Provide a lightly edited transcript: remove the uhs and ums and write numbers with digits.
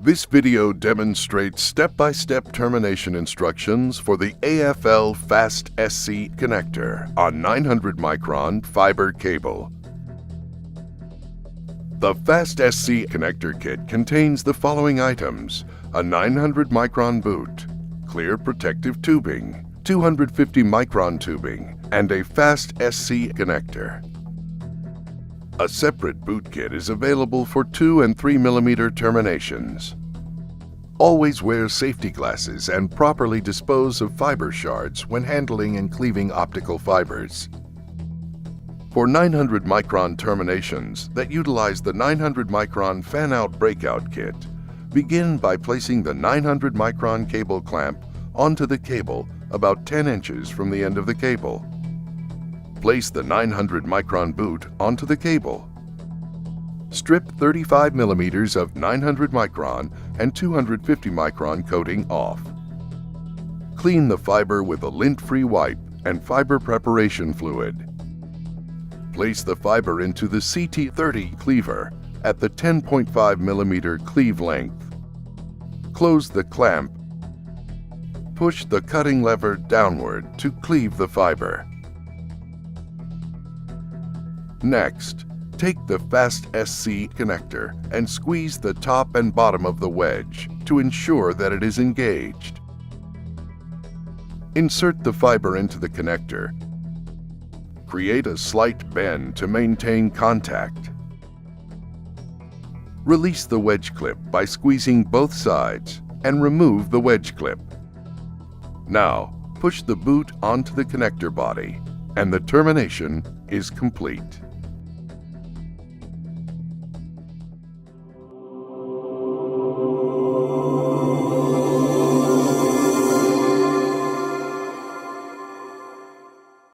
This video demonstrates step-by-step termination instructions for the AFL FASTConnect SC Connector on 900 micron fiber cable. The FASTConnect SC Connector kit contains the following items: a 900 micron boot, clear protective tubing, 250 micron tubing, and a FASTConnect SC connector. A separate boot kit is available for 2 and 3 mm terminations. Always wear safety glasses and properly dispose of fiber shards when handling and cleaving optical fibers. For 900 micron terminations that utilize the 900 micron fan-out breakout kit, begin by placing the 900 micron cable clamp onto the cable about 10 inches from the end of the cable. Place the 900 micron boot onto the cable. Strip 35 mm of 900 micron and 250 micron coating off. Clean the fiber with a lint-free wipe and fiber preparation fluid. Place the fiber into the CT30 cleaver at the 10.5 mm cleave length. Close the clamp. Push the cutting lever downward to cleave the fiber. Next, take the FASTConnect SC connector and squeeze the top and bottom of the wedge to ensure that it is engaged. Insert the fiber into the connector. Create a slight bend to maintain contact. Release the wedge clip by squeezing both sides and remove the wedge clip. Now, push the boot onto the connector body, and the termination is complete.